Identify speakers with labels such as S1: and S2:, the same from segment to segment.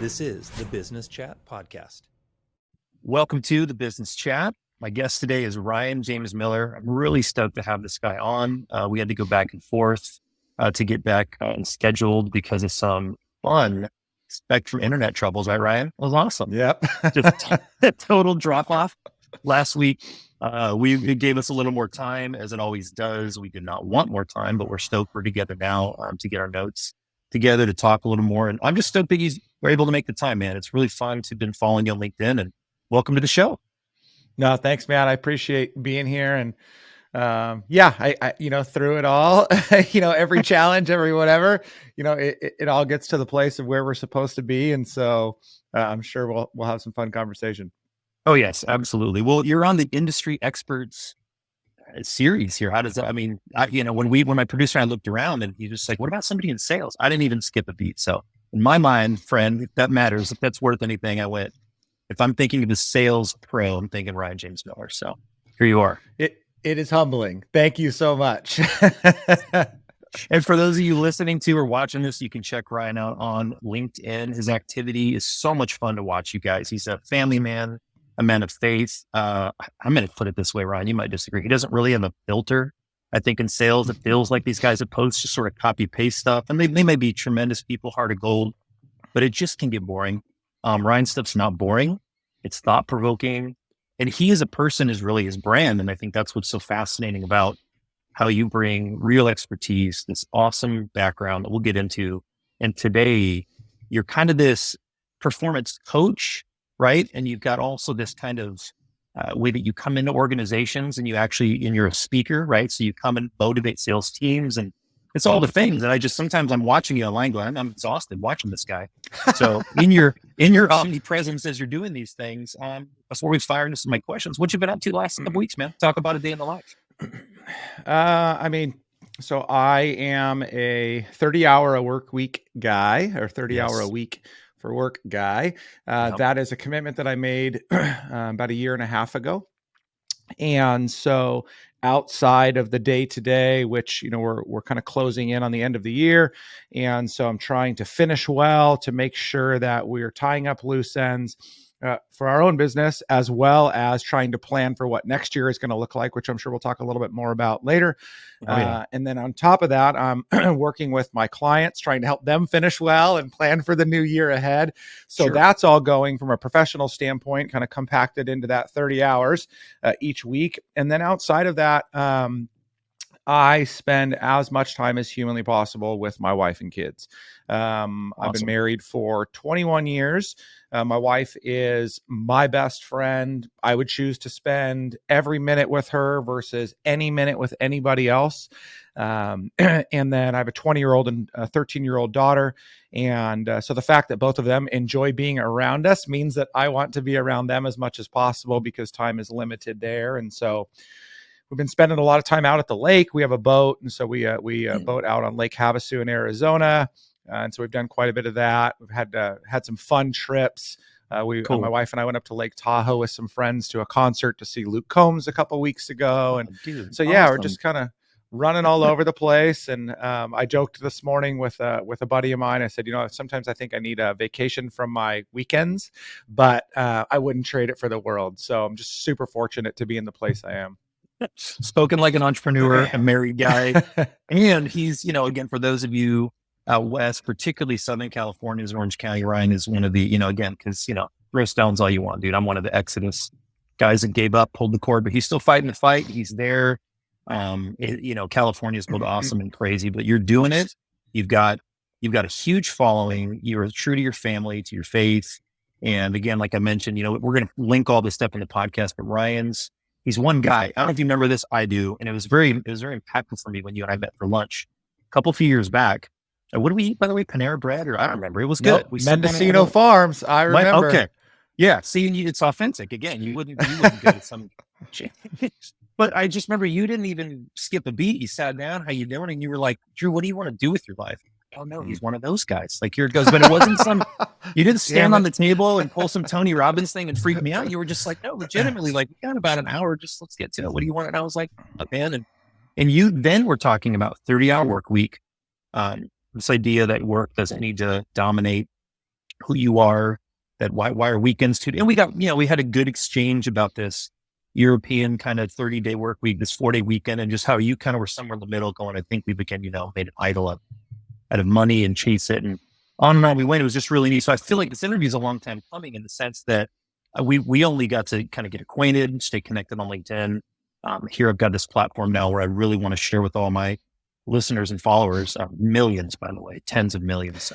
S1: This is the Business Chat Podcast.
S2: Welcome to the Business Chat. My guest today is Ryan James Miller. I'm really stoked to have this guy on. We had to go back and forth to get back and scheduled because of some fun Spectrum internet troubles, right, Ryan? It was awesome.
S1: Yep.
S2: Just a total drop off last week. It gave us a little more time, as it always does. We did not want more time, but we're stoked we're together now to get our notes together to talk a little more. And I'm just stoked that we're able to make the time, man. It's really fun to been following you on LinkedIn, and welcome to the show.
S3: No, thanks, man. I appreciate being here. And I through it all, every challenge, every whatever, it all gets to the place of where we're supposed to be. And so I'm sure we'll have some fun conversation.
S2: Oh, yes, absolutely. Well, you're on the Industry Experts series here. How does that, when my producer and I looked around and he was like, what about somebody in sales? I didn't even skip a beat. So in my mind, friend, if that matters, if that's worth anything, I went, if I'm thinking of the sales pro, I'm thinking Ryan James Miller. So here you are.
S3: It is humbling. Thank you so much.
S2: And for those of you listening to or watching this, you can check Ryan out on LinkedIn. His activity is so much fun to watch, you guys. He's a family man, a man of faith. I'm going to put it this way, Ryan, you might disagree. He doesn't really have a filter. I think in sales, it feels like these guys that post just sort of copy paste stuff, and they may be tremendous people, heart of gold, but it just can get boring. Ryan's stuff's not boring. It's thought provoking. And he as a person is really his brand. And I think that's what's so fascinating about how you bring real expertise, this awesome background that we'll get into. And today you're kind of this performance coach, right? And you've got also this kind of way that you come into organizations and you're a speaker, right? So you come and motivate sales teams, and it's all the things. And sometimes I'm watching you online going, I'm exhausted watching this guy. So in your omnipresence as you're doing these things, before we fire into some of my questions, what you been up to the last couple weeks, man? Talk about a day in the life.
S3: So I am a 30-hour a work week guy, or 30-hour a week for work guy. That is a commitment that I made about a year and a half ago. And so outside of the day to day, which, we're kind of closing in on the end of the year. And so I'm trying to finish well to make sure that we're tying up loose ends for our own business, as well as trying to plan for what next year is going to look like, which I'm sure we'll talk a little bit more about later. And then on top of that, I'm working with my clients, trying to help them finish well and plan for the new year ahead. So that's all going from a professional standpoint, kind of compacted into that 30 hours each week. And then outside of that, I spend as much time as humanly possible with my wife and kids. Awesome. I've been married for 21 years. My wife is my best friend. I would choose to spend every minute with her versus any minute with anybody else. And then I have a 20-year-old and a 13-year-old daughter. And so the fact that both of them enjoy being around us means that I want to be around them as much as possible because time is limited there. And so we've been spending a lot of time out at the lake. We have a boat. And so we boat out on Lake Havasu in Arizona. And so we've done quite a bit of that. We've had some fun trips. Cool. My wife and I went up to Lake Tahoe with some friends to a concert to see Luke Combs a couple weeks ago. And awesome. We're just kind of running all over the place. And I joked this morning with a buddy of mine. I said, sometimes I think I need a vacation from my weekends, but I wouldn't trade it for the world. So I'm just super fortunate to be in the place I am.
S2: Spoken like an entrepreneur, a married guy. And he's, again, for those of you out west, particularly Southern California, Orange County, Ryan is one of the, again, because, throw stones all you want, dude. I'm one of the Exodus guys that gave up, pulled the cord, but he's still fighting the fight. He's there. California is both awesome and crazy, but you're doing it. You've got a huge following. You're true to your family, to your faith. And again, like I mentioned, we're going to link all this stuff in the podcast, but he's one guy. I don't know if you remember this. I do. And it was very impactful for me when you and I met for lunch a few years back. What did we eat, by the way? Panera bread, or I don't remember. It was good.
S3: Mendocino Farms. I remember.
S2: Okay. Yeah. See, it's authentic. Again, you wouldn't go to some, but I just remember you didn't even skip a beat. You sat down, how you doing? And you were like, Drew, what do you want to do with your life? Oh no, he's one of those guys. Like here it goes. But it wasn't you didn't stand on the table and pull some Tony Robbins thing and freak me out. You were just like, no, legitimately, like we got about an hour. Just let's get to it. What do you want? And I was like, oh, man. And you then were talking about 30-hour work week. This idea that work doesn't need to dominate who you are, that why are weekends too? And we got, we had a good exchange about this European kind of 30-day work week, this 4-day weekend, and just how you kind of were somewhere in the middle going, I think we became, made an idol out of money and chase it. And on we went. It was just really neat. So I feel like this interview is a long time coming in the sense that we only got to kind of get acquainted, stay connected on LinkedIn. Here I've got this platform now where I really want to share with all my listeners and followers, millions, by the way, tens of millions.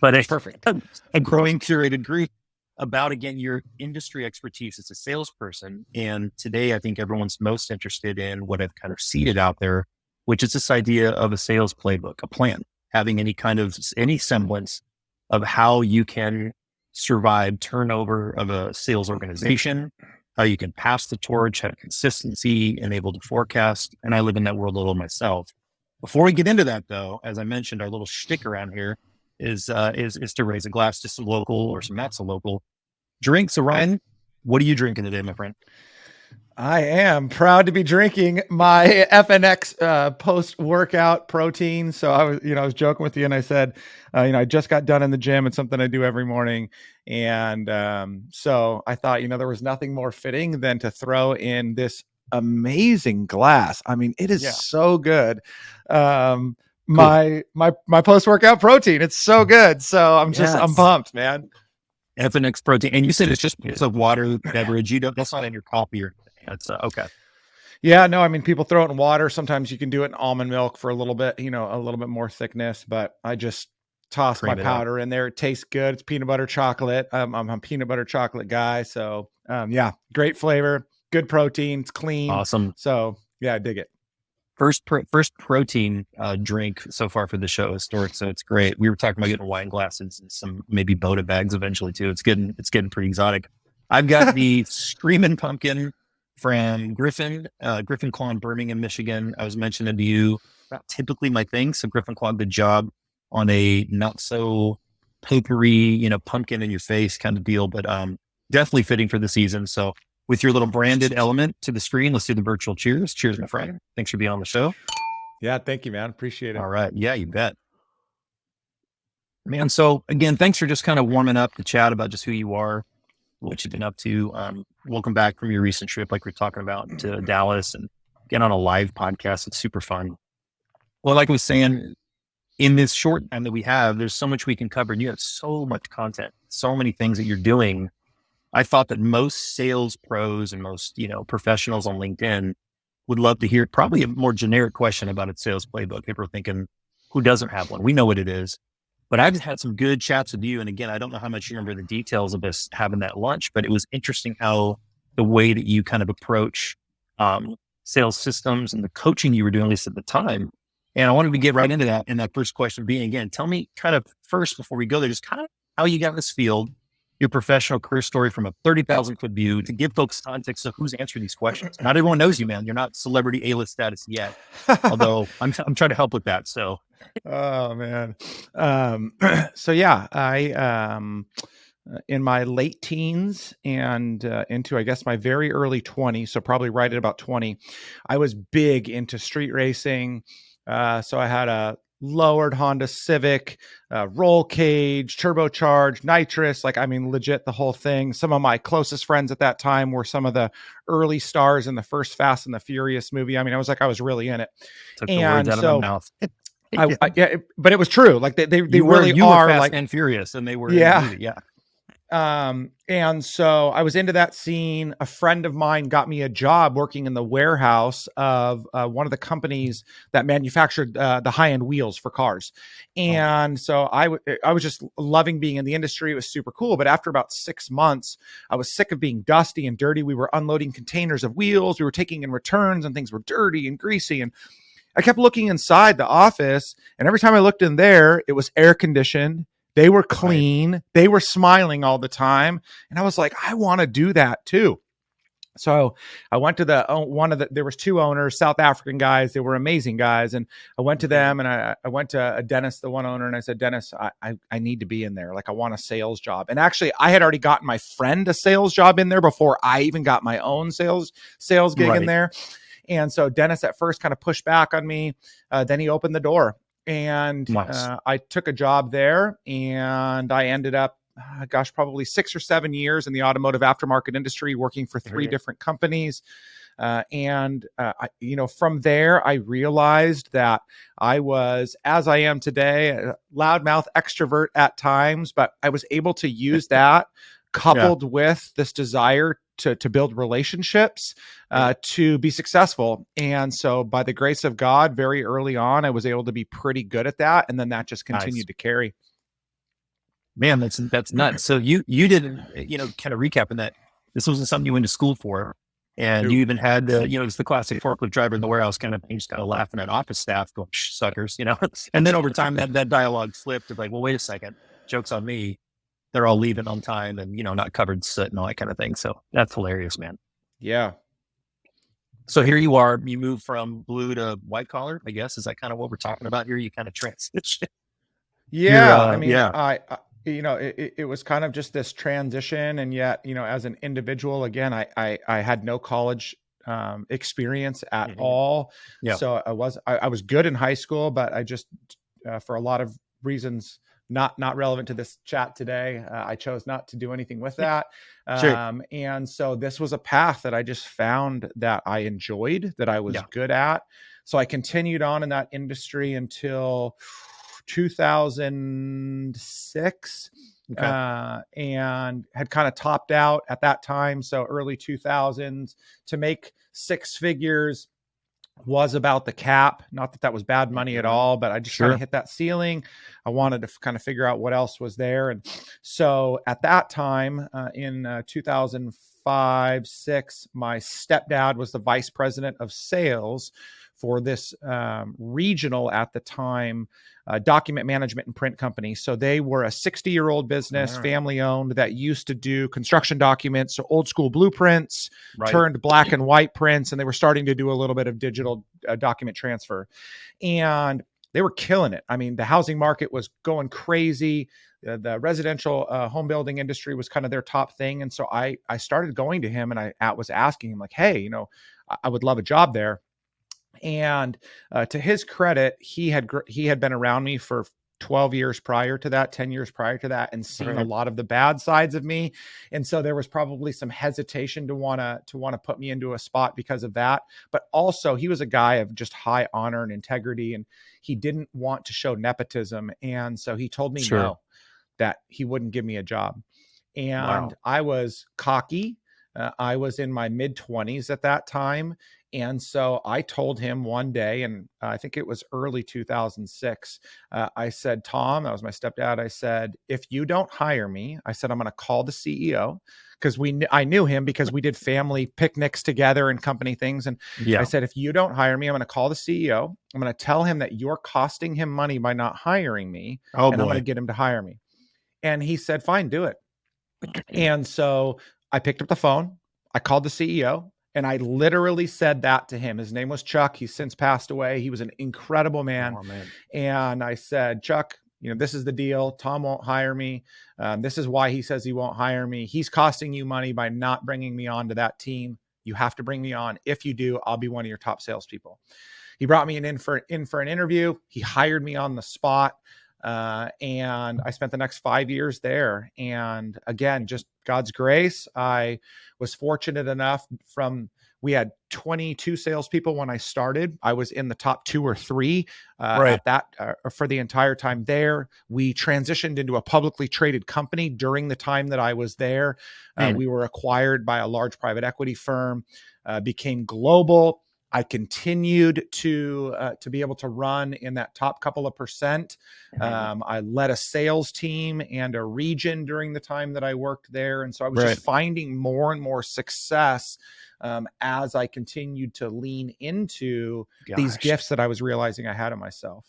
S2: But
S3: Perfect.
S2: A growing curated group about, again, your industry expertise as a salesperson. And today I think everyone's most interested in what I've kind of seeded out there, which is this idea of a sales playbook, a plan, having any semblance of how you can survive turnover of a sales organization, how you can pass the torch, have consistency and able to forecast. And I live in that world a little myself. Before we get into that though, as I mentioned, our little shtick around here is to raise a glass to some local or some not so local drinks. So Ryan, what are you drinking today, my friend?
S3: I am proud to be drinking my FNX post-workout protein. So I was joking with you and I said, I just got done in the gym. It's something I do every morning. And so I thought, there was nothing more fitting than to throw in this amazing glass. I mean, it is so good. My post-workout protein, it's so good. So I'm pumped, man.
S2: FNX protein. And you said it's a water beverage. That's not in your coffee or it's okay.
S3: Yeah, no, I mean, people throw it in water. Sometimes you can do it in almond milk for a little bit, a little bit more thickness, but I just toss my powder in there. It tastes good. It's peanut butter chocolate. I'm a peanut butter chocolate guy. So great flavor, good protein. It's clean.
S2: Awesome.
S3: So yeah, I dig it.
S2: First protein drink so far for the show, historic. So it's great. We were talking about getting wine glasses and some maybe Boda bags eventually too. It's getting pretty exotic. I've got the Screamin' Pumpkin from Griffin Claw in Birmingham, Michigan. I was mentioning to you, not typically my thing. So Griffin Claw, good job on a not so papery, pumpkin in your face kind of deal, but definitely fitting for the season. So with your little branded element to the screen, let's do the virtual cheers. Cheers, my friend. Thanks for being on the show.
S3: Yeah, thank you, man. Appreciate it.
S2: All right. Yeah, you bet. Man, so again, thanks for just kind of warming up the chat about just who you are, what you've been up to. Welcome back from your recent trip, like we're talking about, to Dallas and get on a live podcast. It's super fun. Well, like I was saying, in this short time that we have, there's so much we can cover. And you have so much content, so many things that you're doing. I thought that most sales pros and most, professionals on LinkedIn would love to hear probably a more generic question about its sales playbook. People are thinking, who doesn't have one? We know what it is. But I've had some good chats with you. And again, I don't know how much you remember the details of us having that lunch, but it was interesting how the way that you kind of approach sales systems and the coaching you were doing, at least at the time. And I wanted to get right into that. And that first question being, again, tell me kind of first, before we go there, just kind of how you got in this field, your professional career story from a 30,000 foot view to give folks context of who's answering these questions. Not everyone knows you, man. You're not celebrity A-list status yet, although I'm trying to help with that. So.
S3: Oh man. So yeah, I, in my late teens and into, I guess, my very early 20s, so probably right at about 20, I was big into street racing. So I had a lowered Honda Civic, roll cage, turbocharged, nitrous, legit the whole thing. Some of my closest friends at that time were some of the early stars in the first Fast and the Furious movie. I mean, I was really in it.
S2: Took the words out of my mouth.
S3: But it was true. Like they really are
S2: Fast
S3: like
S2: and Furious, and they were in the movie. Yeah.
S3: And so I was into that scene. A friend of mine got me a job working in the warehouse of one of the companies that manufactured the high-end wheels for cars. And so I was just loving being in the industry. It was super cool. But after about 6 months, I was sick of being dusty and dirty. We were unloading containers of wheels. We were taking in returns and things were dirty and greasy. And I kept looking inside the office, and every time I looked in there, it was air conditioned. They were clean. Right. They were smiling all the time. And I was like, I want to do that too. So I went to there was two owners, South African guys. They were amazing guys. And I went to them, and I went to Dennis, the one owner, and I said, Dennis, I need to be in there. Like, I want a sales job. And actually I had already gotten my friend a sales job in there before I even got my own sales gig in there. And so Dennis at first kind of pushed back on me. Then he opened the door. And
S2: Nice.
S3: I took a job there, and I ended up, probably 6 or 7 years in the automotive aftermarket industry, working for 3 different companies. From there, I realized that I was, as I am today, a loudmouth extrovert at times, but I was able to use that coupled with this desire to build relationships, to be successful. And so by the grace of God, very early on, I was able to be pretty good at that. And then that just continued to carry.
S2: Man, that's nuts. So you didn't, kind of recapping that, this wasn't something you went to school for. And you even had it's the classic forklift driver in the warehouse kind of thing, just kind of laughing at office staff going, "Shh, suckers," And then over time that dialogue flipped of like, well, wait a second, joke's on me. They're all leaving on time and, not covered in soot and all that kind of thing. So that's hilarious, man.
S3: Yeah.
S2: So here you are, you move from blue to white collar, I guess. Is that kind of what we're talking about here? You kind of transition.
S3: Yeah. It was kind of just this transition. And yet, as an individual, again, I had no college experience at all.
S2: Yeah.
S3: So I was good in high school, but I just, for a lot of reasons, not relevant to this chat today, I chose not to do anything with that.
S2: Sure.
S3: And so this was a path that I just found that I enjoyed, that I was good at. So I continued on in that industry until 2006, and had kind of topped out at that time. So early 2000s. To make 6 figures was about the cap. Not that that was bad money at all, but I just kind of hit that ceiling. I wanted to kind of figure out what else was there. And so at that time, in 2005, 6, my stepdad was the vice president of sales for this regional, at the time, document management and print company. So they were a 60-year-old business, family owned, that used to do construction documents, so old school blueprints, turned black and white prints, and they were starting to do a little bit of digital document transfer. And they were killing it. I mean, the housing market was going crazy. The residential home building industry was kind of their top thing. And so I started going to him, and I was asking him, like, hey, I would love a job there. And to his credit, he had been around me for 12 years prior to that, 10 years prior to that, and seen a lot of the bad sides of me. And so there was probably some hesitation to want to put me into a spot because of that. But also, he was a guy of just high honor and integrity, and he didn't want to show nepotism. And so he told me no, that he wouldn't give me a job. And I was cocky. I was in my mid-20s at that time. And so I told him one day, and I think it was early 2006, I said, Tom, that was my stepdad, I said, if you don't hire me, I said, I'm going to call the CEO, because I knew him because we did family picnics together and company things. And I said, if you don't hire me, I'm going to call the CEO. I'm going to tell him that you're costing him money by not hiring me. I'm going to get him to hire me. And he said, fine, do it. And so I picked up the phone. I called the CEO. And I literally said that to him. His name was Chuck. He's since passed away. He was an incredible man. Oh, man. And I said, Chuck, this is the deal. Tom won't hire me. This is why he says he won't hire me. He's costing you money by not bringing me on to that team. You have to bring me on. If you do, I'll be one of your top salespeople. He brought me in for an interview. He hired me on the spot. And I spent the next 5 years there. And again, just God's grace. I was fortunate enough we had 22 salespeople when I started. I was in the top 2 or 3 at that for the entire time there. We transitioned into a publicly traded company during the time that I was there. We were acquired by a large private equity firm, became global. I continued to be able to run in that top couple of percent. I led a sales team and a region during the time that I worked there. And so I was just finding more and more success as I continued to lean into these gifts that I was realizing I had in myself.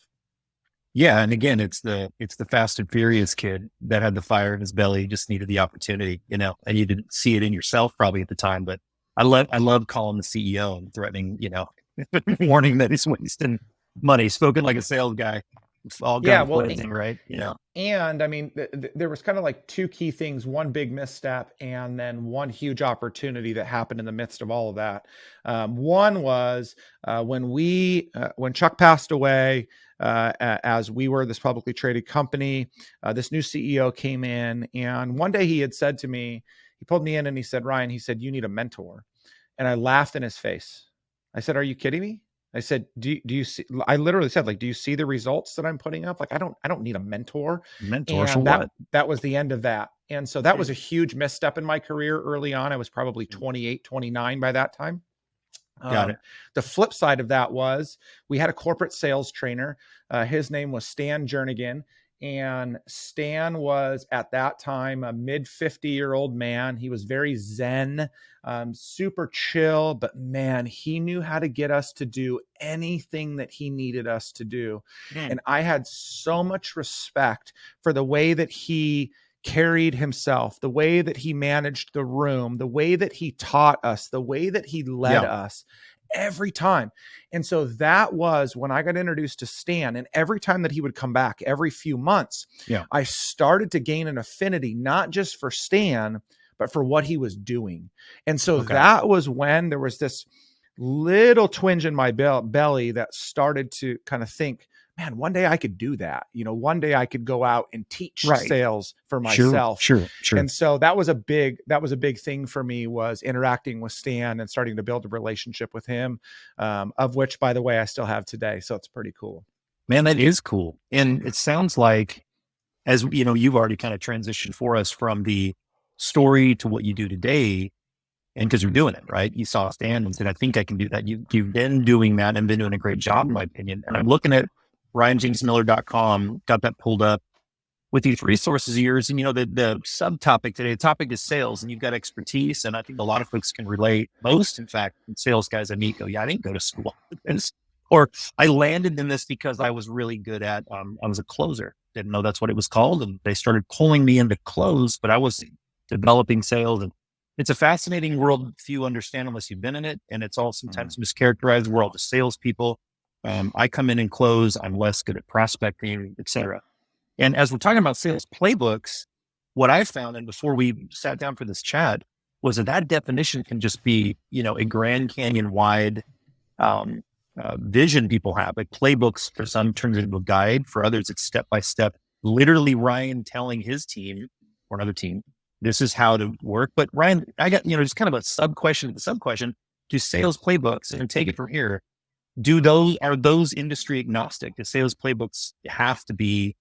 S2: Yeah. And again, it's the fast and furious kid that had the fire in his belly, just needed the opportunity, and you didn't see it in yourself probably at the time, but I love calling the CEO and threatening, warning that he's wasting money. Spoken like a sales guy. It's all blazing, right?
S3: And I mean, there was kind of like 2 key things: one big misstep, and then one huge opportunity that happened in the midst of all of that. One was when Chuck passed away. as we were this publicly traded company. This new CEO came in, and one day he had said to me, he pulled me in and he said, Ryan, he said, you need a mentor. And I laughed in his face. I said, are you kidding me? I said, do you see, I literally said, like, do you see the results that I'm putting up? Like, I don't need a mentor.
S2: Mentor for
S3: And
S2: what?
S3: that was the end of that. And so that was a huge misstep in my career early on. I was probably 28, 29 by that time.
S2: Got it.
S3: The flip side of that was we had a corporate sales trainer. His name was Stan Jernigan. And Stan was at that time a mid 50-year-old man. He was very zen, super chill, but man, he knew how to get us to do anything that he needed us to do. And I had so much respect for the way that he carried himself, the way that he managed the room, the way that he taught us, the way that he led us every time. And so that was when I got introduced to Stan, and every time that he would come back every few months, I started to gain an affinity, not just for Stan, but for what he was doing. And so that was when there was this little twinge in my belly that started to kind of think, man, one day I could do that. You know, one day I could go out and teach sales for myself.
S2: Sure.
S3: And so that was a big thing for me, was interacting with Stan and starting to build a relationship with him, of which, by the way, I still have today. So it's pretty cool.
S2: Man, that is cool. And it sounds like, as you know, you've already kind of transitioned for us from the story to what you do today. And because you're doing it, right? You saw Stan and said, I think I can do that. You've been doing that and been doing a great job, in my opinion. And I'm looking at RyanJamesMiller.com, got that pulled up with these resources of yours. And, you know, the subtopic today, the topic is sales, and you've got expertise. And I think a lot of folks can relate. Most, in fact, sales guys I meet go, yeah, I didn't go to school. Or I landed in this because I was really good at, I was a closer. Didn't know that's what it was called. And they started pulling me into close, but I was developing sales. And it's a fascinating world few understand unless you've been in it. And it's all sometimes mischaracterized world of salespeople. I come in and close. I'm less good at prospecting, et cetera. And as we're talking about sales playbooks, what I found, and before we sat down for this chat, was that definition can just be, you know, a Grand Canyon wide vision people have. Like playbooks for some turns into a guide, for others it's step by step. Literally Ryan telling his team or another team, this is how to work. But Ryan, I got, you know, just kind of a sub question, do sales playbooks, and take it from here. Are those industry agnostic? Do sales playbooks have to be,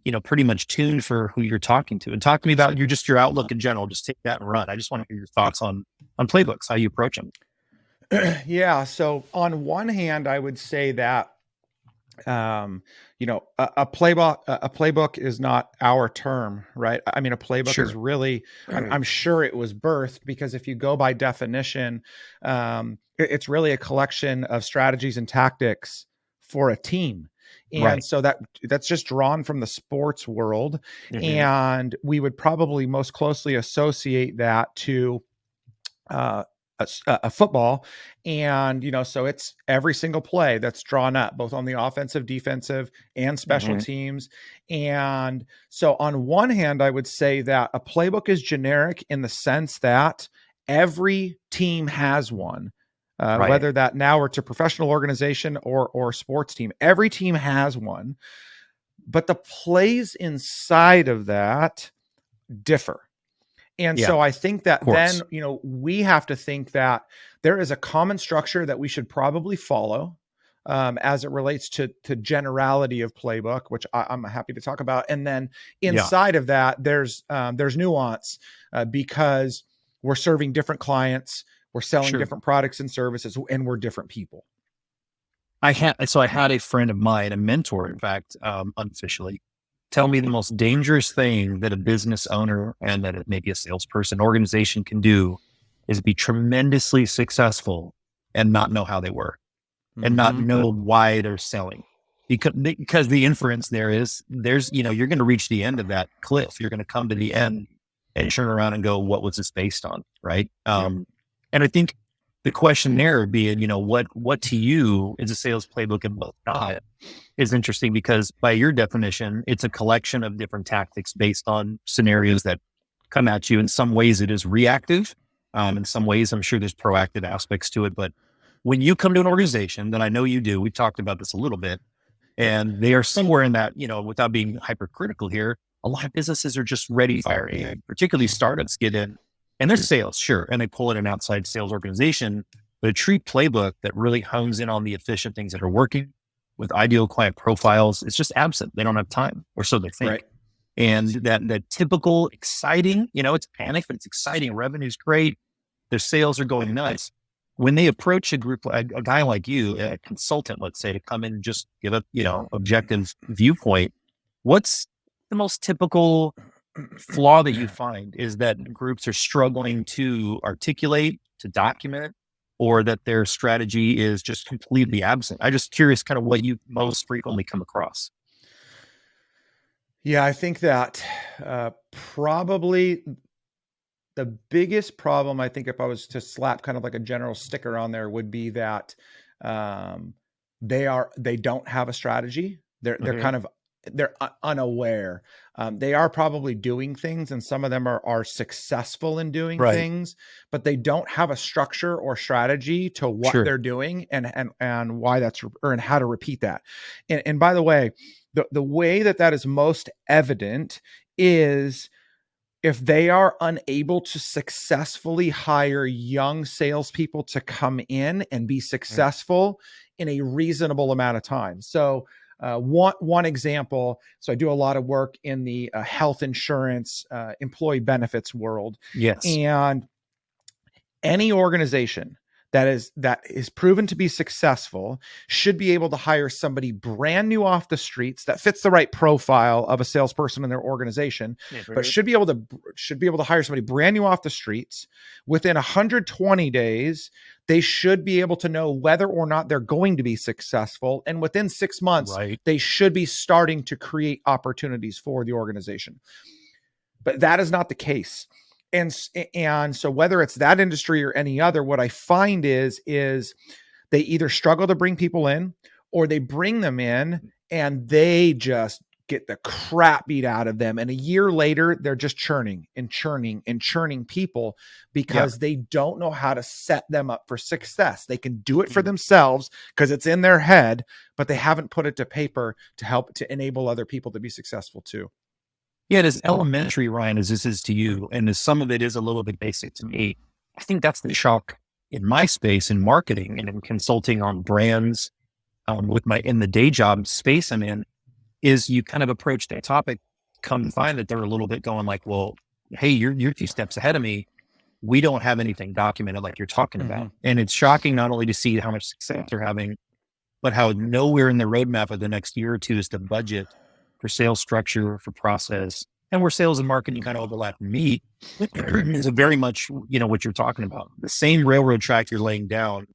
S2: you know, pretty much tuned for who you're talking to? And talk to me about your outlook in general. Just take that and run. I just want to hear your thoughts on playbooks, how you approach them.
S3: Yeah. So on one hand, I would say that, you know, a playbook is not our term, right? I mean, a playbook is really, I'm sure it was birthed because if you go by definition, it's really a collection of strategies and tactics for a team. And so that's just drawn from the sports world. And we would probably most closely associate that to, a football. And, you know, so it's every single play that's drawn up both on the offensive, defensive, and special teams. And so on one hand, I would say that a playbook is generic in the sense that every team has one, whether that now it's a professional organization or sports team, every team has one, but the plays inside of that differ. And so I think that then, you know, we have to think that there is a common structure that we should probably follow as it relates to generality of playbook, which I'm happy to talk about. And then inside of that, there's nuance because we're serving different clients, we're selling different products and services, and we're different people.
S2: I had a friend of mine, a mentor, in fact, unofficially, tell me the most dangerous thing that a business owner and that maybe a salesperson organization can do is be tremendously successful and not know how they work and not know why they're selling. Because the inference there's, you know, you're going to reach the end of that cliff. You're going to come to the end and turn around and go, what was this based on? Right. And I think the question there being, you know, what to you is a sales playbook and both not is interesting because by your definition, it's a collection of different tactics based on scenarios that come at you. In some ways it is reactive. In some ways, I'm sure there's proactive aspects to it. But when you come to an organization that I know you do, we talked about this a little bit, And they are somewhere in that, without being hypercritical here, a lot of businesses are just ready to fire AI, particularly startups get in and there's sales, sure. And they pull in an outside sales organization, but a true playbook that really hones in on the efficient things that are working with ideal client profiles is just absent. They don't have time, or so they think.
S3: Right.
S2: And that typical exciting, it's panic, but it's exciting. Revenue's great. Their sales are going nuts. When they approach a group, a guy like you, a consultant, let's say, to come in and just give a, objective viewpoint, what's the most typical flaw that you find? Is that groups are struggling to articulate, to document, or that their strategy is just completely absent? I'm just curious kind of what you most frequently come across.
S3: Yeah, I think that probably the biggest problem, I think, if I was to slap kind of like a general sticker on there, would be that they don't have a strategy. They're unaware. They are probably doing things, and some of them are successful in doing things, but they don't have a structure or strategy to what they're doing and why that's, and how to repeat that. And by the way, the way that is most evident is if they are unable to successfully hire young salespeople to come in and be successful in a reasonable amount of time. So one example, so I do a lot of work in the health insurance, employee benefits world.
S2: Yes.
S3: And any organization that is proven to be successful should be able to hire somebody brand new off the streets that fits the right profile of a salesperson in their organization, but should be able to hire somebody brand new off the streets. Within 120 days, they should be able to know whether or not they're going to be successful. And within 6 months, they should be starting to create opportunities for the organization. But that is not the case. And so whether it's that industry or any other, what I find is they either struggle to bring people in, or they bring them in and they just get the crap beat out of them. And a year later, they're just churning people because they don't know how to set them up for success. They can do it for themselves because it's in their head, but they haven't put it to paper to help to enable other people to be successful too.
S2: Yeah, it is elementary, Ryan, as this is to you, and as some of it is a little bit basic to me. I think that's the shock in my space in marketing and in consulting on brands, in the day job space I'm in, is you kind of approach that topic, come to find that they're a little bit going like, well, hey, you're 2 steps ahead of me. We don't have anything documented like you're talking about. And it's shocking not only to see how much success they're having, but how nowhere in the roadmap of the next year or two is the budget for sales structure, for process, and where sales and marketing kind of overlap and meet is very much, what you're talking about. The same railroad track you're laying down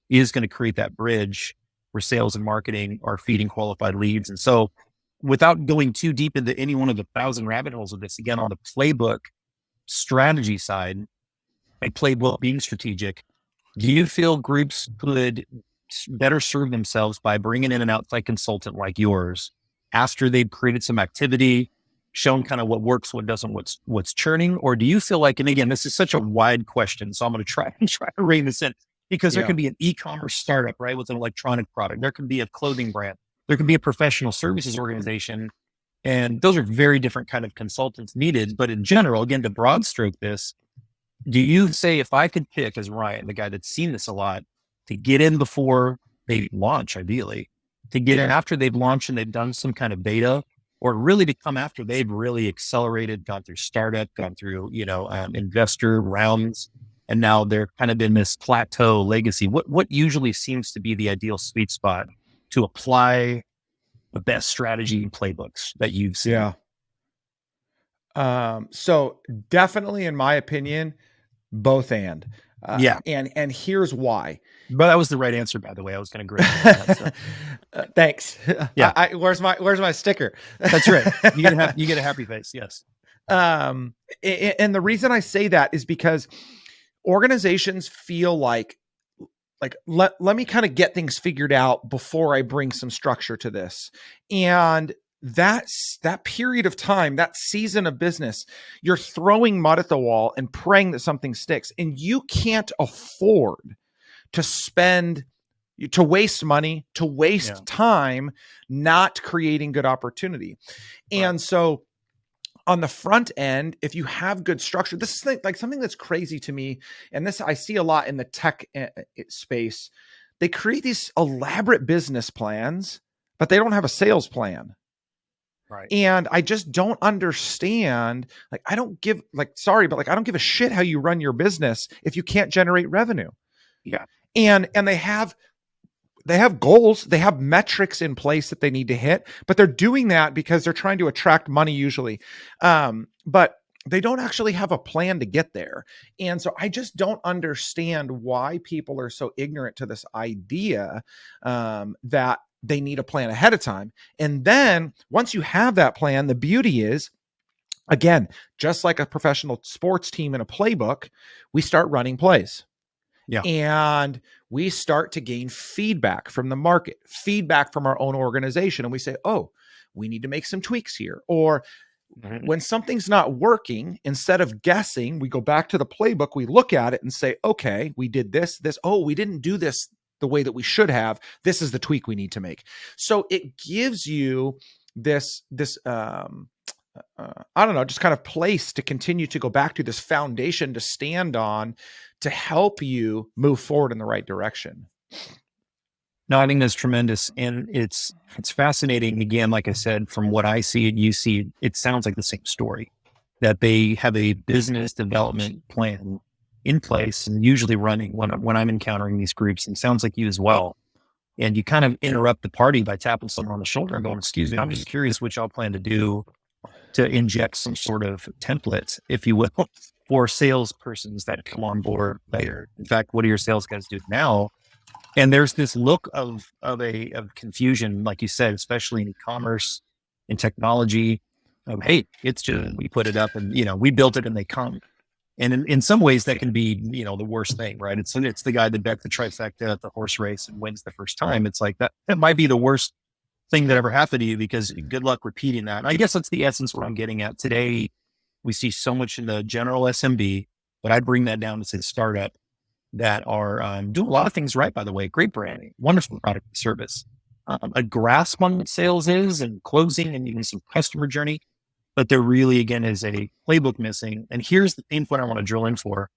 S2: is going to create that bridge where sales and marketing are feeding qualified leads. And so without going too deep into any one of the 1,000 rabbit holes of this, again, on the playbook strategy side, a playbook being strategic, do you feel groups could better serve themselves by bringing in an outside consultant like yours after they've created some activity, shown kind of what works, what doesn't, what's churning? Or do you feel like, and again, this is such a wide question, so I'm going to try to rein this in, because there can be an e-commerce startup, right, with an electronic product. There can be a clothing brand. There can be a professional services organization. And those are very different kind of consultants needed. But in general, again, to broad stroke this, do you say, if I could pick as Ryan, the guy that's seen this a lot, to get in before they launch, ideally, to get in after they've launched and they've done some kind of beta, or really to come after they've really accelerated, gone through startup, gone through, investor rounds, and now they're kind of in this plateau legacy? What usually seems to be the ideal sweet spot to apply the best strategy and playbooks that you've seen?
S3: So definitely, in my opinion, both and here's why.
S2: But that was the right answer, by the way. I was going to grade you on that, so.
S3: Thanks.
S2: Yeah.
S3: Where's my sticker?
S2: That's right. You get a happy face. Yes.
S3: And the reason I say that is because organizations feel like let me kind of get things figured out before I bring some structure to this. And that period of time, that season of business, you're throwing mud at the wall and praying that something sticks. And you can't afford to spend to waste money, to waste time, not creating good opportunity. And so on the front end, if you have good structure, this is like something that's crazy to me. And this I see a lot in the tech space. They create these elaborate business plans, but they don't have a sales plan.
S2: Right.
S3: And I just don't understand. Like, I don't give sorry, but I don't give a shit how you run your business if you can't generate revenue.
S2: Yeah.
S3: And they have goals, they have metrics in place that they need to hit, but they're doing that because they're trying to attract money usually. But they don't actually have a plan to get there. And so I just don't understand why people are so ignorant to this idea that they need a plan ahead of time. And then once you have that plan, the beauty is, again, just like a professional sports team in a playbook, we start running plays.
S2: Yeah.
S3: And we start to gain feedback from the market, feedback from our own organization. And we say, oh, we need to make some tweaks here. Or when something's not working, instead of guessing, we go back to the playbook, we look at it and say, okay, we did this. Oh, we didn't do this the way that we should have. This is the tweak we need to make. So it gives you this I don't know, just kind of place to continue to go back to, this foundation to stand on, to help you move forward in the right direction.
S2: No, I think that's tremendous. And it's fascinating. Again, like I said, from what I see and you see, it sounds like the same story, that they have a business development plan in place and usually running when I'm encountering these groups, and it sounds like you as well. And you kind of interrupt the party by tapping someone on the shoulder and going, excuse me, I'm just curious what y'all plan to do to inject some sort of template, if you will, for salespersons that come on board later. In fact, what do your sales guys do now? And there's this look of confusion, like you said, especially in e-commerce, in technology. Hey, it's just, we put it up and, we built it and they come. And in some ways that can be, the worst thing, right? It's the guy that bet the trifecta at the horse race and wins the first time. It's like that might be the worst thing that ever happened to you, because good luck repeating that. And I guess that's the essence what I'm getting at today. We see so much in the general SMB, but I bring that down to say startup that are doing a lot of things right, by the way, great branding, wonderful product and service, a grasp on what sales is and closing and even some customer journey. But there really, again, is a playbook missing. And here's the input I want to drill in for.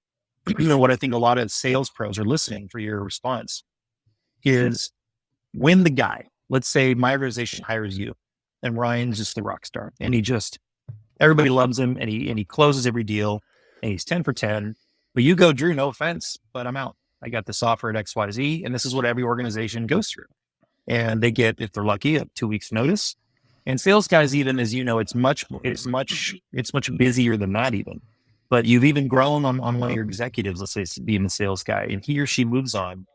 S2: What I think a lot of sales pros are listening for your response is, when the guy, let's say my organization hires you and Ryan's just the rock star and everybody loves him and he closes every deal and he's 10 for 10, but you go, Drew, no offense, but I'm out. I got this offer at XYZ, and this is what every organization goes through. And they get, if they're lucky, a 2 weeks notice. And sales guys, even as you know, it's much busier than that even. But you've even grown on one of your executives, let's say being the sales guy, and he or she moves on.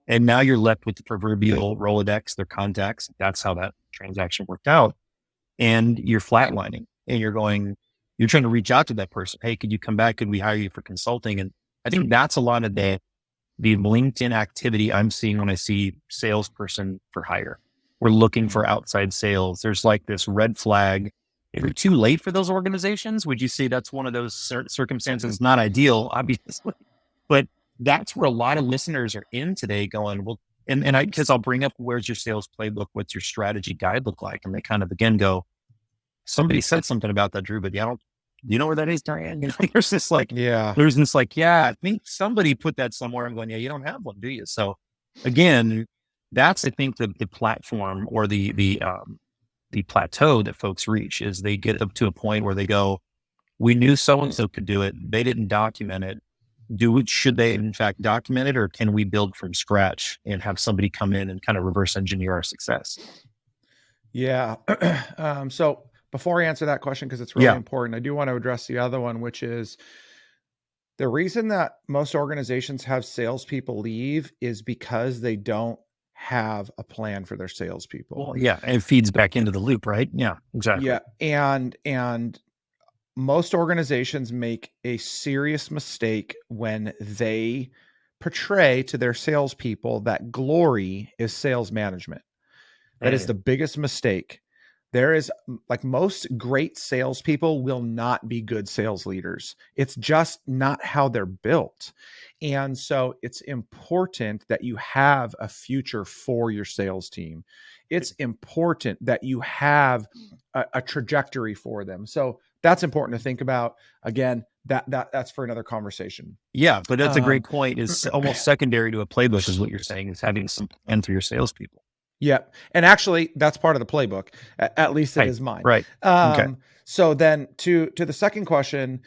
S2: And now you're left with the proverbial Rolodex, their contacts. That's how that transaction worked out. And you're flatlining and you're trying to reach out to that person. Hey, could you come back? Could we hire you for consulting? And I think that's a lot of the LinkedIn activity I'm seeing when I see salesperson for hire. We're looking for outside sales. There's like this red flag. If you're too late for those organizations, would you say that's one of those circumstances? Not ideal, obviously, but that's where a lot of listeners are in today going, well, because I'll bring up, where's your sales playbook? What's your strategy guide look like? And they kind of again go, somebody said something about that, Drew, but do you know where that is, Diane? There's this I think somebody put that somewhere. I'm going, yeah, you don't have one, do you? So again, that's, I think, the platform or the plateau that folks reach, is they get up to a point where they go, we knew so-and-so could do it. They didn't document it. Should they in fact document it, or can we build from scratch and have somebody come in and kind of reverse engineer our success?
S3: Yeah. So before I answer that question, because it's really important, I do want to address the other one, which is the reason that most organizations have salespeople leave is because they don't have a plan for their salespeople.
S2: Well, yeah, and it feeds back into the loop, right? Yeah, exactly.
S3: Yeah, and most organizations make a serious mistake when they portray to their salespeople that glory is sales management. That is the biggest mistake. There is, like, most great salespeople will not be good sales leaders. It's just not how they're built. And so it's important that you have a future for your sales team. It's important that you have a trajectory for them. So that's important to think about. Again, that's for another conversation.
S2: Yeah, but that's a great point. Is almost secondary to a playbook, is what you're saying, is having some plan for your salespeople.
S3: Yep. And actually, that's part of the playbook. At least it is mine.
S2: Right. Okay.
S3: So then to the second question,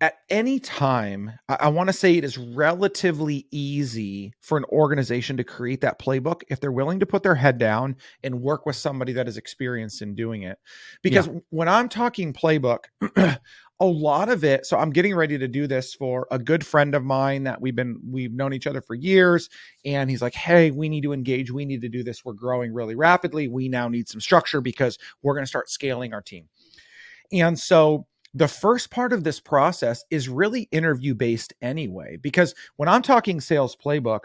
S3: at any time, I want to say it is relatively easy for an organization to create that playbook if they're willing to put their head down and work with somebody that is experienced in doing it. Because when I'm talking playbook, a lot of it, so I'm getting ready to do this for a good friend of mine that we've known each other for years. And he's like, hey, we need to engage. We need to do this. We're growing really rapidly. We now need some structure because we're going to start scaling our team. And so the first part of this process is really interview based anyway, because when I'm talking sales playbook,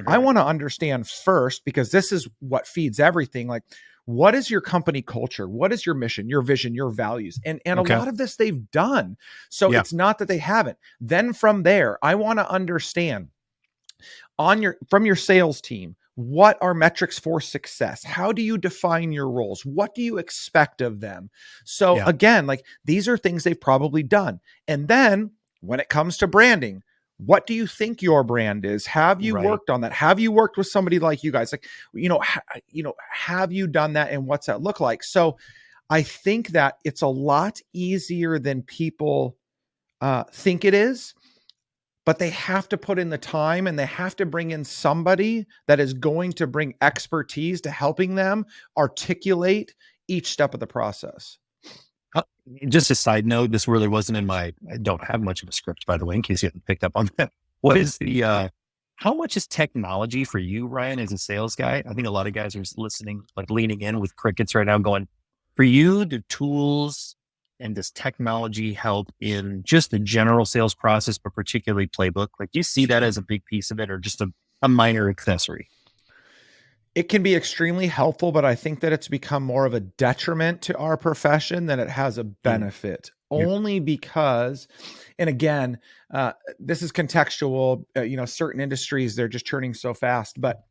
S3: I want to understand first, because this is what feeds everything. Like, what is your company culture? What is your mission, your vision, your values? And a lot of this they've done. So it's not that they haven't. Then from there, I want to understand from your sales team, what are metrics for success? How do you define your roles? What do you expect of them? So again, like, these are things they've probably done. And then when it comes to branding, what do you think your brand is? Have you worked on that? Have you worked with somebody like you guys? Like, have you done that, and what's that look like? So I think that it's a lot easier than people think it is. But they have to put in the time, and they have to bring in somebody that is going to bring expertise to helping them articulate each step of the process.
S2: Just a side note, this really wasn't I don't have much of a script, by the way, in case you haven't picked up on that. What is how much is technology for you, Ryan, as a sales guy? I think a lot of guys are listening, like leaning in with crickets right now going, for you, do tools and does technology help in just the general sales process, but particularly playbook? Like, do you see that as a big piece of it, or just a minor accessory?
S3: It can be extremely helpful, but I think that it's become more of a detriment to our profession than it has a benefit. Only because, and again, this is contextual, certain industries, they're just churning so fast, but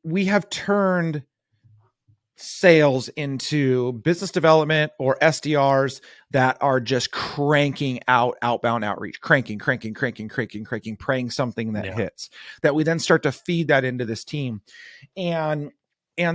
S3: we have turned sales into business development or SDRs that are just cranking out outbound outreach, cranking, praying something that hits, that we then start to feed that into this team. And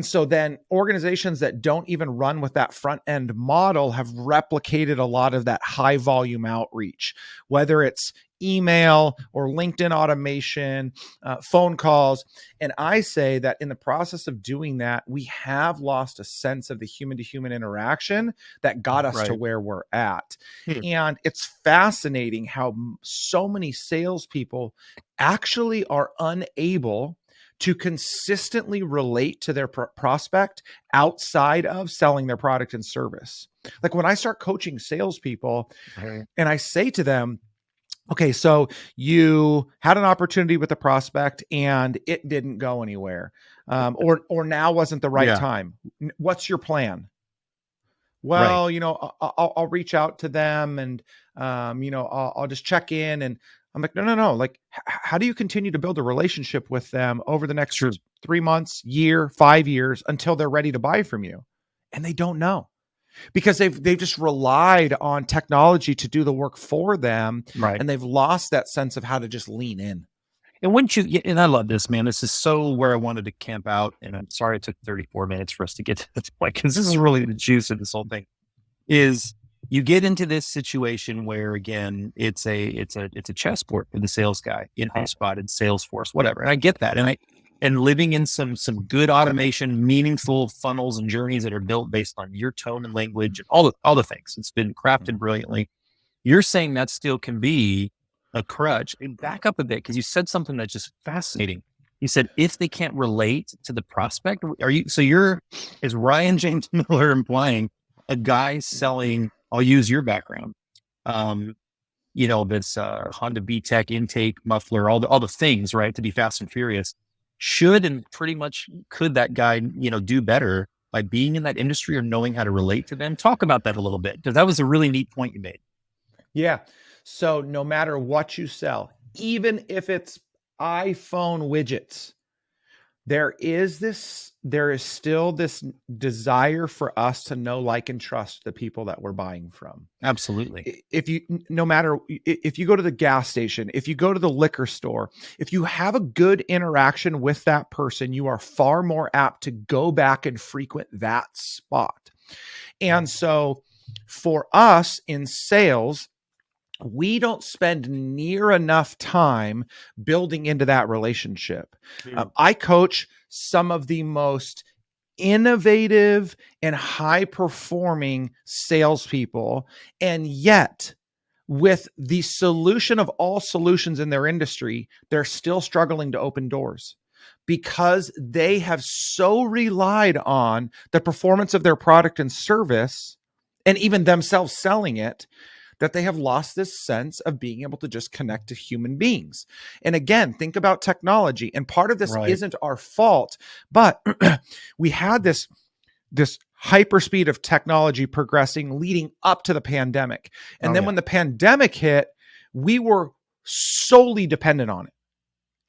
S3: so then organizations that don't even run with that front end model have replicated a lot of that high volume outreach, whether it's email or LinkedIn automation, phone calls. And I say that in the process of doing that, we have lost a sense of the human to human interaction that got us to where we're at. And it's fascinating how so many salespeople actually are unable to consistently relate to their prospect outside of selling their product and service. Like, when I start coaching salespeople and I say to them, okay, so you had an opportunity with a prospect and it didn't go anywhere, or now wasn't the right time. What's your plan? Well, I'll reach out to them, and I'll just check in. And I'm like, no. Like, how do you continue to build a relationship with them over the next 3 months, year, 5 years, until they're ready to buy from you? And they don't know, because they've just relied on technology to do the work for them. And they've lost that sense of how to just lean in.
S2: And and I love this, man. This is so where I wanted to camp out. And I'm sorry it took 34 minutes for us to get to this point, because this is really the juice of this whole thing. Is you get into this situation where, again, it's a chessboard for the sales guy in HubSpot and Salesforce, whatever. And I get that. And living in some good automation, meaningful funnels and journeys that are built based on your tone and language and all the things. It's been crafted brilliantly. You're saying that still can be a crutch. And back up a bit, because you said something that's just fascinating. You said, if they can't relate to the prospect, is Ryan James Miller implying a guy selling, I'll use your background, that's Honda VTEC intake muffler, all the things, right, to be fast and furious. should and pretty much could that guy, do better by being in that industry or knowing how to relate to them? Talk about that a little bit, because that was a really neat point you made.
S3: Yeah. So no matter what you sell, even if it's iPhone widgets, there is still this desire for us to know, like, and trust the people that we're buying from.
S2: Absolutely.
S3: If you go to the gas station, if you go to the liquor store, if you have a good interaction with that person, you are far more apt to go back and frequent that spot. And so for us in sales, we don't spend near enough time building into that relationship. I coach some of the most innovative and high performing salespeople, and yet with the solution of all solutions in their industry, they're still struggling to open doors because they have so relied on the performance of their product and service, and even themselves selling it, that they have lost this sense of being able to just connect to human beings. And again, think about technology. And part of this isn't our fault, but we had this hyperspeed of technology progressing leading up to the pandemic. And then when the pandemic hit, we were solely dependent on it.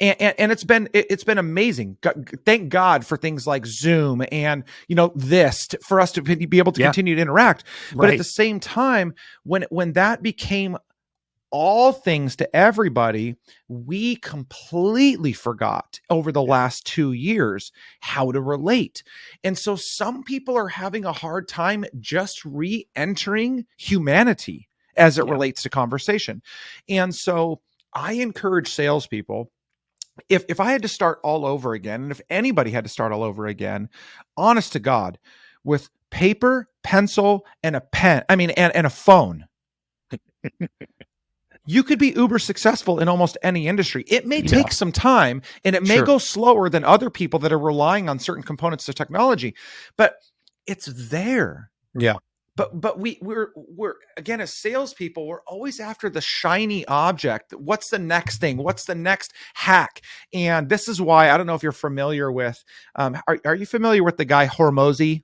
S3: And it's been amazing. Thank God for things like Zoom and for us to be able to continue to interact. But at the same time, when that became all things to everybody, we completely forgot over the last 2 years how to relate. And so some people are having a hard time just re-entering humanity as it relates to conversation. And so I encourage salespeople, if I had to start all over again, and if anybody had to start all over again, honest to God, with paper, pencil, and a pen, and a phone, you could be uber successful in almost any industry. It may take some time, and it may go slower than other people that are relying on certain components of technology, but it's there.
S2: Yeah.
S3: But we're again, as salespeople, we're always after the shiny object. What's the next thing? What's the next hack? And this is why, I don't know if you're familiar with, are you familiar with the guy Hormozy?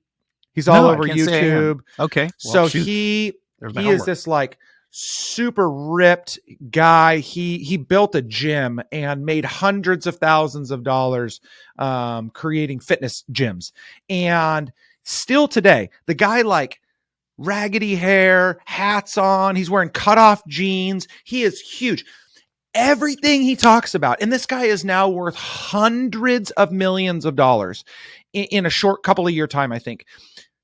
S3: He's all over YouTube.
S2: Okay.
S3: Well, so he is this like super ripped guy. He built a gym and made hundreds of thousands of dollars creating fitness gyms. And still today, the guy, like, raggedy hair, hats on, he's wearing cutoff jeans. He is huge. Everything he talks about, and this guy is now worth hundreds of millions of dollars in a short couple of year time, I think.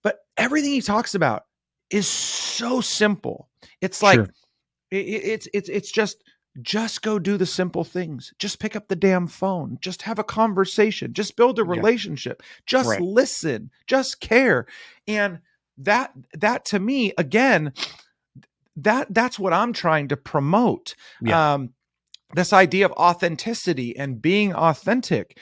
S3: But everything he talks about is so simple. It's like, it's just go do the simple things. Just pick up the damn phone. Just have a conversation. Just build a relationship. Just listen. Just care. And that to me, again, that's what I'm trying to promote. This idea of authenticity and being authentic.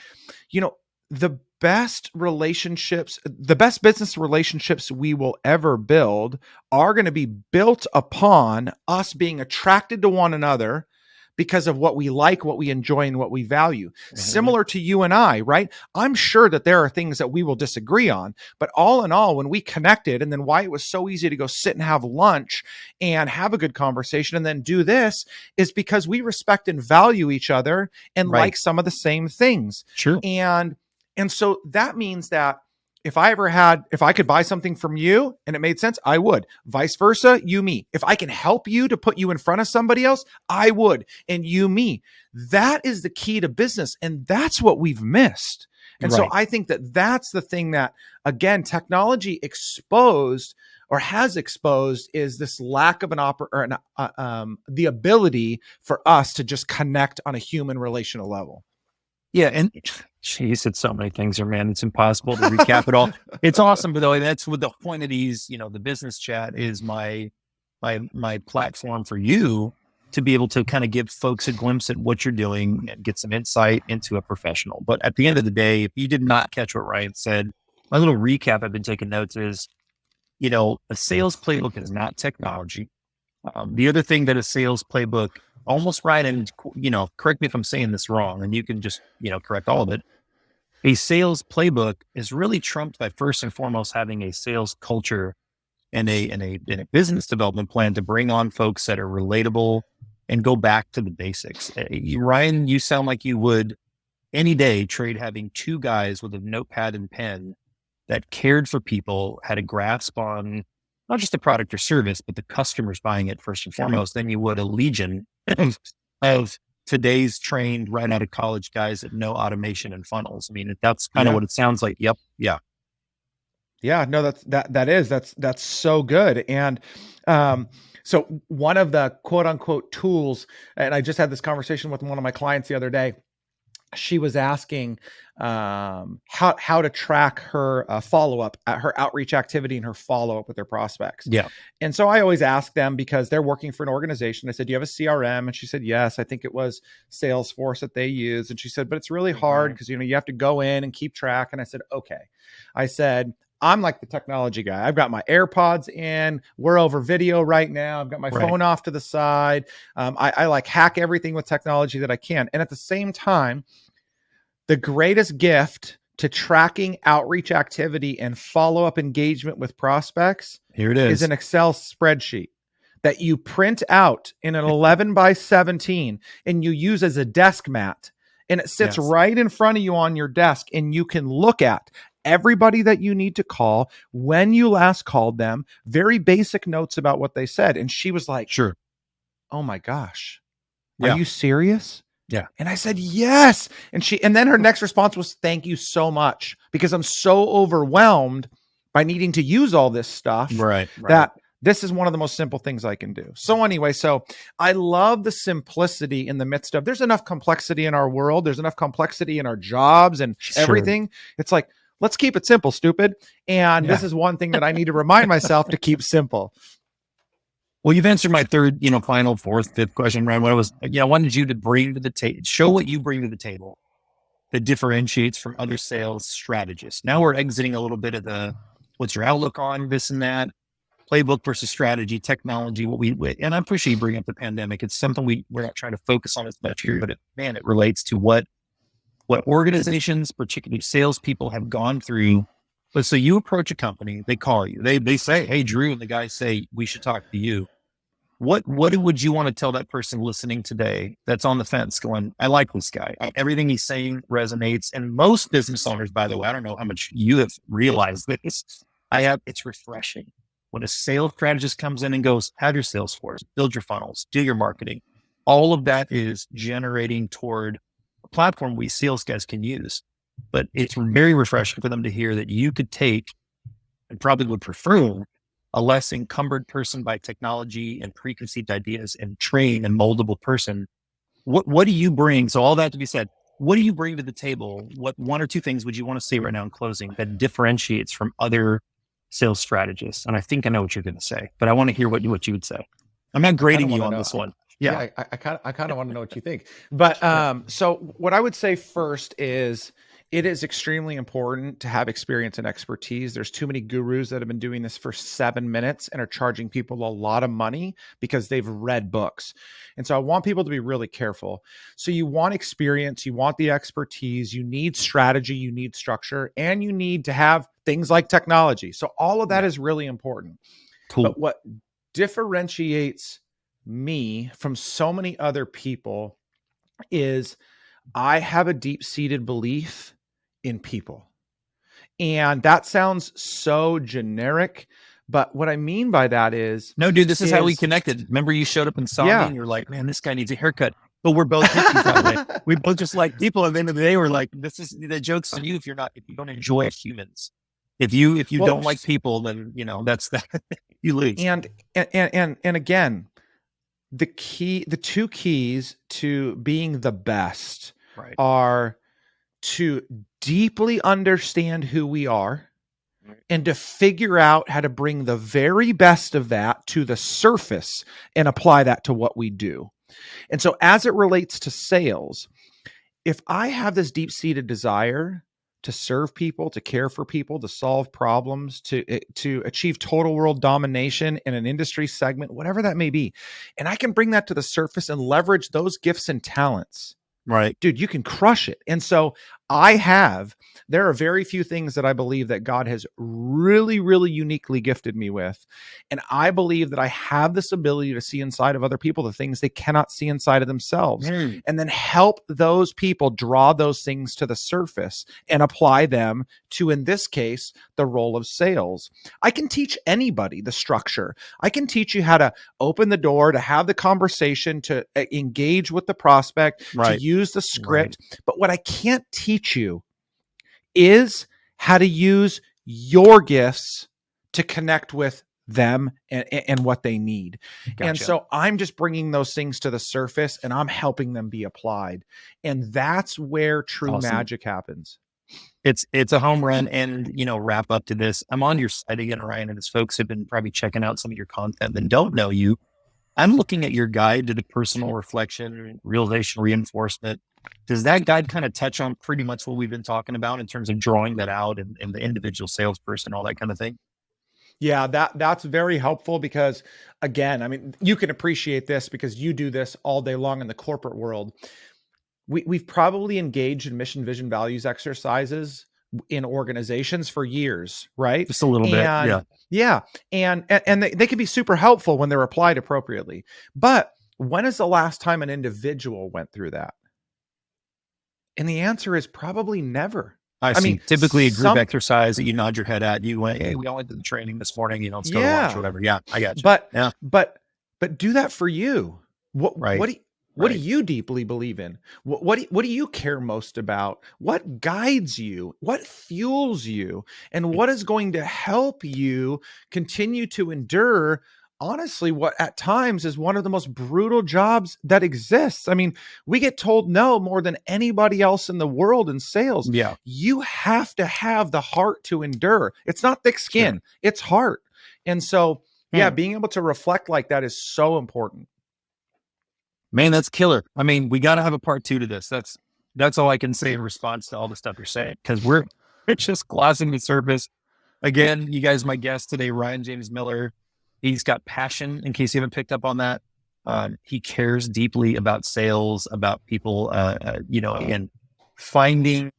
S3: The best relationships, the best business relationships we will ever build are going to be built upon us being attracted to one another because of what we like, what we enjoy, and what we value. Similar to you and I, right? I'm sure that there are things that we will disagree on, but all in all, when we connected, and then why it was so easy to go sit and have lunch and have a good conversation and then do this, is because we respect and value each other and like some of the same things.
S2: Sure.
S3: And so that means that if I could buy something from you and it made sense, I would. Vice versa, you, me. If I can help you to put you in front of somebody else, I would. And you, me. That is the key to business. And that's what we've missed. And so I think that that's the thing that, again, technology exposed or has exposed, is this lack of the ability for us to just connect on a human relational level.
S2: Yeah. And you said so many things there, man. It's impossible to recap it all. It's awesome, but though that's what the point of these, the business chat is my platform for you to be able to kind of give folks a glimpse at what you're doing and get some insight into a professional. But at the end of the day, if you did not catch what Ryan said, my little recap I've been taking notes is, a sales playbook is not technology. The other thing that a sales playbook, almost right, and correct me if I'm saying this wrong, and you can just correct all of it. A sales playbook is really trumped by first and foremost having a sales culture and a business development plan to bring on folks that are relatable and go back to the basics. Ryan, you sound like you would any day trade having two guys with a notepad and pen that cared for people, had a grasp on not just the product or service, but the customers buying it first and foremost, than you would a legion of today's trained right out of college guys that know automation and funnels. I mean, that's kind of what it sounds like. Yep. Yeah.
S3: Yeah, no, that's so good. And so one of the quote unquote tools, and I just had this conversation with one of my clients the other day. She was asking how to track her follow-up, her outreach activity and her follow-up with their prospects.
S2: Yeah.
S3: And so I always ask them, because they're working for an organization. I said, do you have a CRM? And she said, yes, I think it was Salesforce that they use. And she said, but it's really hard because, you have to go in and keep track. And I said, okay. I said, I'm like the technology guy. I've got my AirPods in. We're over video right now. I've got my phone off to the side. I like hack everything with technology that I can. And at the same time, the greatest gift to tracking outreach activity and follow-up engagement with prospects
S2: here it is
S3: an Excel spreadsheet that you print out in an 11 by 17 and you use as a desk mat. And it sits right in front of you on your desk, and you can look at everybody that you need to call, when you last called them, very basic notes about what they said. And she was like,
S2: sure.
S3: Oh my gosh, are you serious?
S2: Yeah.
S3: And I said, yes. And then her next response was, thank you so much, because I'm so overwhelmed by needing to use all this stuff that this is one of the most simple things I can do. So anyway, so I love the simplicity in the midst of, there's enough complexity in our world. There's enough complexity in our jobs and everything. It's like, let's keep it simple, stupid. And this is one thing that I need to remind myself to keep simple.
S2: Well, you've answered my third, final, fourth, fifth question, Ryan. What I was, I wanted you to bring to the table, show what you bring to the table that differentiates from other sales strategists. Now we're exiting a little bit of the, what's your outlook on this and that, playbook versus strategy, technology, and I appreciate you bringing up the pandemic. It's something we're not trying to focus on as much here, but it relates to what organizations, particularly salespeople, have gone through. But so you approach a company, they call you, they say, hey, Drew, and the guys say, we should talk to you. What would you want to tell that person listening today that's on the fence going, I like this guy. Everything he's saying resonates. And most business owners, by the way, I don't know how much you have realized this. It's refreshing when a sales strategist comes in and goes, have your sales force, build your funnels, do your marketing. All of that is generating toward a platform we sales guys can use. But it's very refreshing for them to hear that you could take, and probably would prefer, a less encumbered person by technology and preconceived ideas and train a moldable person. What do you bring? So all that to be said, what do you bring to the table? What one or two things would you want to say right now in closing that differentiates from other sales strategists? And I think I know what you're going to say, but I want to hear what you would say. I'm not grading you on this one.
S3: Yeah, I kind of want to know what you think. But so what I would say first is, it is extremely important to have experience and expertise. There's too many gurus that have been doing this for 7 minutes and are charging people a lot of money because they've read books. And so I want people to be really careful. So you want experience, you want the expertise, you need strategy, you need structure, and you need to have things like technology. So all of that is really important.
S2: Cool.
S3: But what differentiates me from so many other people is I have a deep-seated belief in people. And that sounds so generic, but what I mean by that is,
S2: no, dude, this is how we connected. Remember, you showed up and saw me and you're like, man, this guy needs a haircut. But we're both hippies that way. We both just like people. At the end of the day, we're like, this is the joke's on you if you don't enjoy humans. If you don't like people, then that's that. You lose.
S3: And again, the two keys to being the best are to deeply understand who we are and to figure out how to bring the very best of that to the surface and apply that to what we do. And so as it relates to sales, if I have this deep-seated desire to serve people, to care for people, to solve problems, to achieve total world domination in an industry segment, whatever that may be, and I can bring that to the surface and leverage those gifts and talents,
S2: right,
S3: dude, you can crush it. And so there are very few things that I believe that God has really, really uniquely gifted me with. And I believe that I have this ability to see inside of other people the things they cannot see inside of themselves, and then help those people draw those things to the surface and apply them to, in this case, the role of sales. I can teach anybody the structure. I can teach you how to open the door, to have the conversation, to engage with the prospect, to use the script. But what I can't teach you is how to use your gifts to connect with them and what they need. Gotcha. And so I'm just bringing those things to the surface and I'm helping them be applied. And that's where true magic happens.
S2: It's a home run. And, wrap up to this. I'm on your site again, Ryan, and as folks have been probably checking out some of your content that don't know you, I'm looking at your guide to the personal reflection, realization, reinforcement. Does that guide kind of touch on pretty much what we've been talking about in terms of drawing that out and the individual salesperson, all that kind of thing?
S3: Yeah, that's very helpful because, again, I mean, you can appreciate this because you do this all day long in the corporate world. We've probably engaged in mission, vision, values exercises in organizations for years, right?
S2: Just a little bit. Yeah.
S3: Yeah. And they can be super helpful when they're applied appropriately. But when is the last time an individual went through that? And the answer is probably never.
S2: I mean, typically a group exercise that you nod your head at, you went, hey, we all went to the training this morning, let's go to lunch or whatever. Yeah, I got you.
S3: But do that for you. What do you deeply believe in? What do you care most about? What guides you? What fuels you? And what is going to help you continue to endure, honestly, what at times is one of the most brutal jobs that exists? I mean, we get told no more than anybody else in the world in sales.
S2: Yeah.
S3: You have to have the heart to endure. It's not thick skin, it's heart. And so, being able to reflect like that is so important.
S2: Man, that's killer. I mean, we got to have a part 2 to this. That's all I can say in response to all the stuff you're saying, because we're just glossing the surface. Again, you guys, my guest today, Ryan James Miller. He's got passion, in case you haven't picked up on that. He cares deeply about sales, about people, again, finding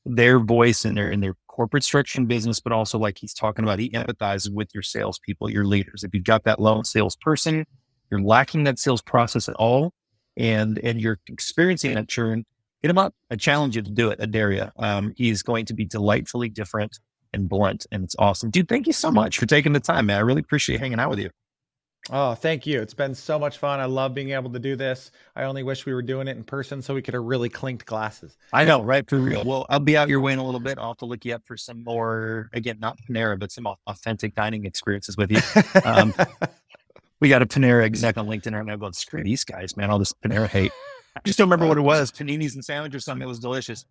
S2: their voice in their corporate structure and business, but also like he's talking about, he empathizes with your salespeople, your leaders. If you've got that lone salesperson, you're lacking that sales process at all, and you're experiencing that churn, hit him up. I challenge you to do it. I dare you. He's going to be delightfully different and blunt, and it's awesome. Dude, thank you so much for taking the time, man. I really appreciate hanging out with you.
S3: Oh, thank you. It's been so much fun. I love being able to do this. I only wish we were doing it in person so we could have really clinked glasses.
S2: I know, right? For real. Well, I'll be out your way in a little bit. I'll have to look you up for some more, again, not Panera, but some authentic dining experiences with you. We got a Panera exec on LinkedIn right now going, screw these guys, man, all this Panera hate. I just don't remember what it was, paninis and sandwich or something. It was delicious.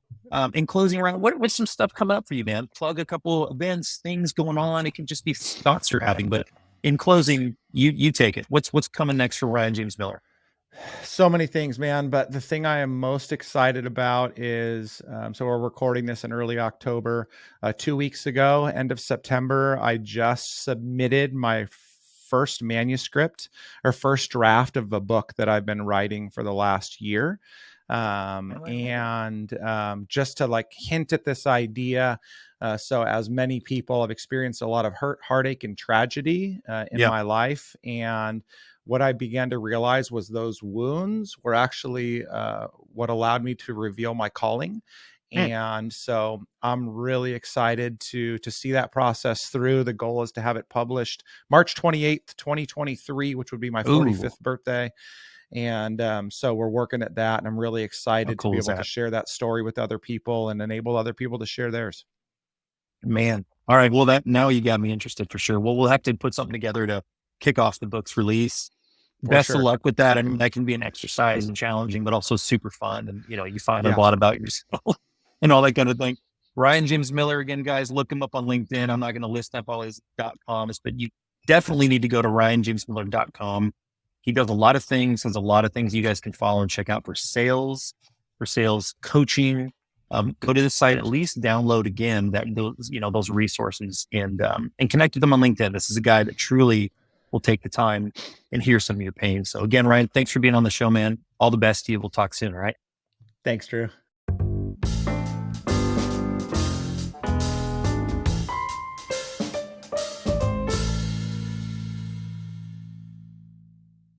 S2: In closing round, what's some stuff coming up for you, man? Plug a couple events, things going on. It can just be thoughts you're having, but in closing, you take it. What's coming next for Ryan James Miller?
S3: So many things, man. But the thing I am most excited about is, so we're recording this in early October. 2 weeks ago, end of September, I just submitted my first manuscript or first draft of a book that I've been writing for the last year. Just to like hint at this idea. So as many people have experienced a lot of hurt, heartache, and tragedy in my life. And what I began to realize was those wounds were actually what allowed me to reveal my calling. And so I'm really excited to see that process through. The goal is to have it published March 28th, 2023, which would be my 45th birthday. And so we're working at that, and I'm really excited to be able to share that story with other people and enable other people to share theirs.
S2: Man. All right. Well, now you got me interested for sure. Well, we'll have to put something together to kick off the book's release. Best of luck with that. I mean, that can be an exercise and challenging, but also super fun. And, you find a lot about yourself and all that kind of thing. Ryan James Miller, again, guys, look him up on LinkedIn. I'm not going to list up all his .coms, but you definitely need to go to ryanjamesmiller.com. He does a lot of things. There's a lot of things you guys can follow and check out for sales coaching. Go to the site, at least download again those resources and connect with them on LinkedIn. This is a guy that truly will take the time and hear some of your pain. So again, Ryan, thanks for being on the show, man. All the best to you. We'll talk soon. All right.
S3: Thanks, Drew.